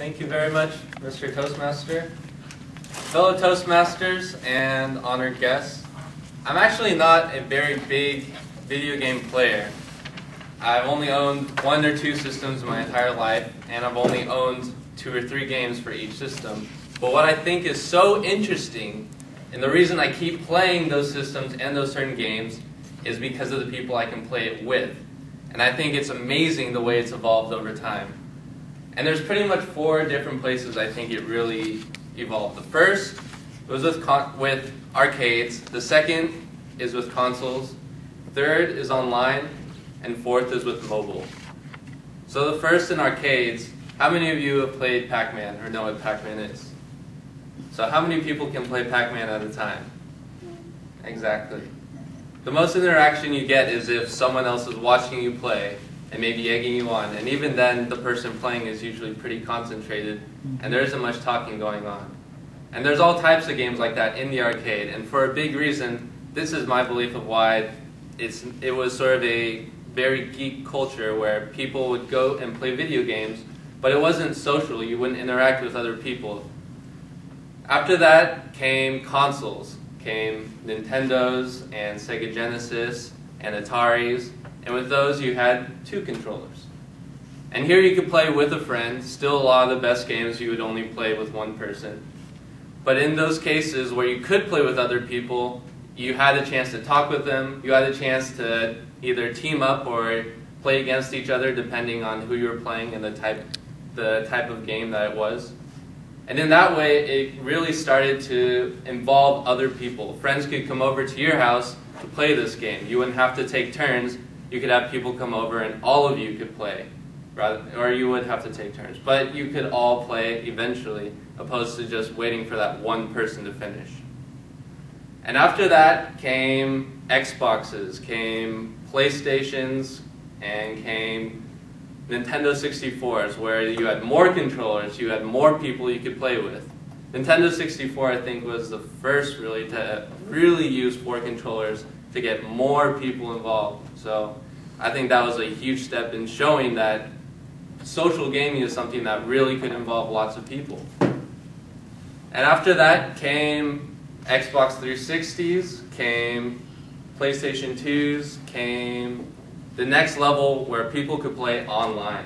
Thank you very much, Mr. Toastmaster. Fellow Toastmasters and honored guests, I'm actually not a very big video game player. I've only owned 1 or 2 systems my entire life, and I've only owned 2 or 3 games for each system. But what I think is so interesting, and the reason I keep playing those systems and those certain games, is because of the people I can play it with. And I think it's amazing the way it's evolved over time. And there's pretty much 4 different places I think it really evolved. The first was with arcades, the second is with consoles, third is online, and fourth is with mobile. So the first in arcades, how many of you have played Pac-Man or know what Pac-Man is? So how many people can play Pac-Man at a time? Exactly. The most interaction you get is if someone else is watching you play and maybe egging you on, and even then the person playing is usually pretty concentrated and there isn't much talking going on. And there's all types of games like that in the arcade, and for a big reason, this is my belief of why it was sort of a very geek culture where people would go and play video games, but it wasn't social, you wouldn't interact with other people. After that came consoles, came Nintendos and Sega Genesis and Ataris, and with those you had 2 controllers. And here you could play with a friend, still a lot of the best games you would only play with one person. But in those cases where you could play with other people, you had a chance to talk with them, you had a chance to either team up or play against each other depending on who you were playing and the type of game that it was. And in that way, it really started to involve other people. Friends could come over to your house to play this game. You wouldn't have to take turns. You could have people come over and all of you could play. Or you would have to take turns. But you could all play eventually, opposed to just waiting for that one person to finish. And after that came Xboxes, came PlayStations, and came Nintendo 64s, where you had more controllers, you had more people you could play with. Nintendo 64, I think, was the first really to really use 4 controllers to get more people involved. So I think that was a huge step in showing that social gaming is something that really could involve lots of people. And after that came Xbox 360s, came PlayStation 2s, came the next level where people could play online.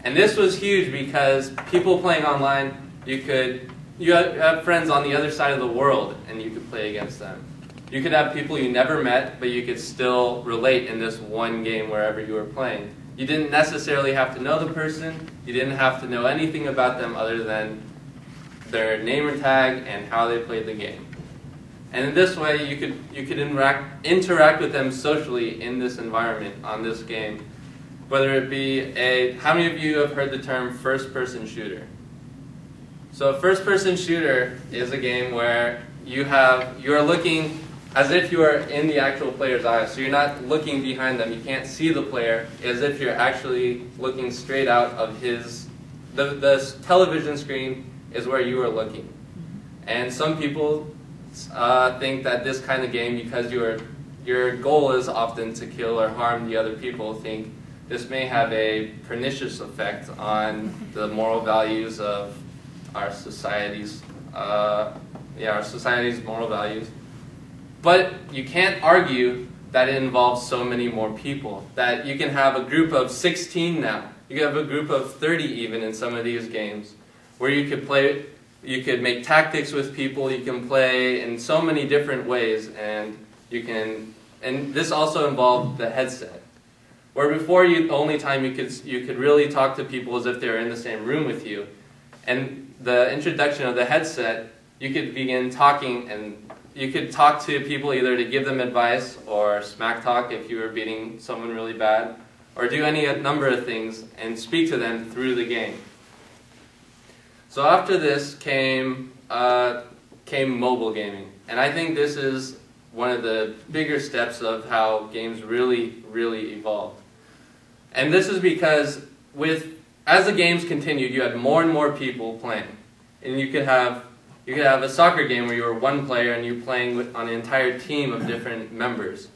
And this was huge because people playing online, you have friends on the other side of the world and you could play against them. You could have people you never met, but you could still relate in this one game wherever you were playing. You didn't necessarily have to know the person, you didn't have to know anything about them other than their name or tag and how they played the game. And in this way, you could interact with them socially in this environment, on this game. Whether it be how many of you have heard the term first-person shooter? So a first-person shooter is a game where you're looking as if you are in the actual player's eyes. So you're not looking behind them. You can't see the player, as if you're actually looking straight out of the television screen is where you are looking. And some people think that this kind of game, because your goal is often to kill or harm the other people, think this may have a pernicious effect on the moral values of our society's moral values. But you can't argue that it involves so many more people, that you can have a group of 16 now. You can have a group of 30 even in some of these games, where you could play. You could make tactics with people, you can play in so many different ways, and this also involved the headset. Where before, the only time you could really talk to people is if they were in the same room with you. And the introduction of the headset, you could begin talking, and you could talk to people either to give them advice, or smack talk if you were beating someone really bad, or do any number of things and speak to them through the game. So after this came mobile gaming, and I think this is one of the bigger steps of how games really, really evolved. And this is because as the games continued, you had more and more people playing, and you could have a soccer game where you were one player and you're playing on an entire team of different members.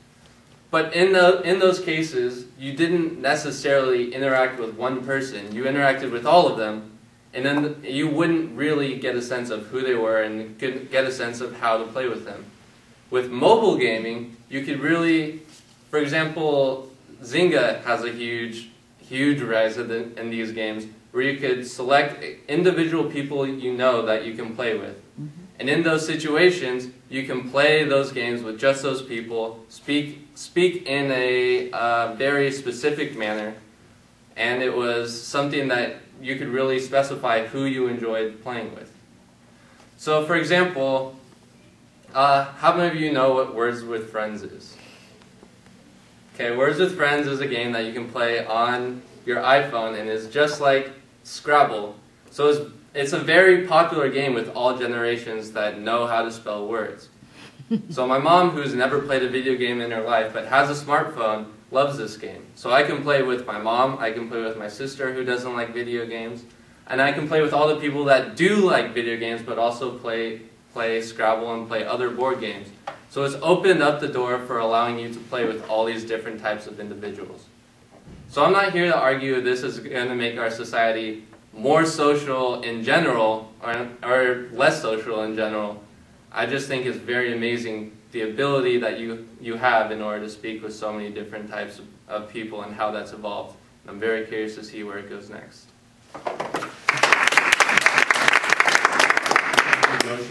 But in those cases, you didn't necessarily interact with one person. You interacted with all of them. and then you wouldn't really get a sense of who they were and get a sense of how to play with them. With mobile gaming, you could really, for example, Zynga has a huge rise in these games where you could select individual people you know that you can play with. And in those situations, you can play those games with just those people, speak in a very specific manner, and it was something that you could really specify who you enjoyed playing with. So for example, how many of you know what Words with Friends is? Okay, Words with Friends is a game that you can play on your iPhone and is just like Scrabble. So it's a very popular game with all generations that know how to spell words. So my mom, who's never played a video game in her life but has a smartphone, loves this game. So I can play with my mom, I can play with my sister who doesn't like video games, and I can play with all the people that do like video games but also play Scrabble and play other board games. So it's opened up the door for allowing you to play with all these different types of individuals. So I'm not here to argue this is going to make our society more social in general or less social in general. I just think it's very amazing the ability that you have in order to speak with so many different types of people and how that's evolved. I'm very curious to see where it goes next. Yoshi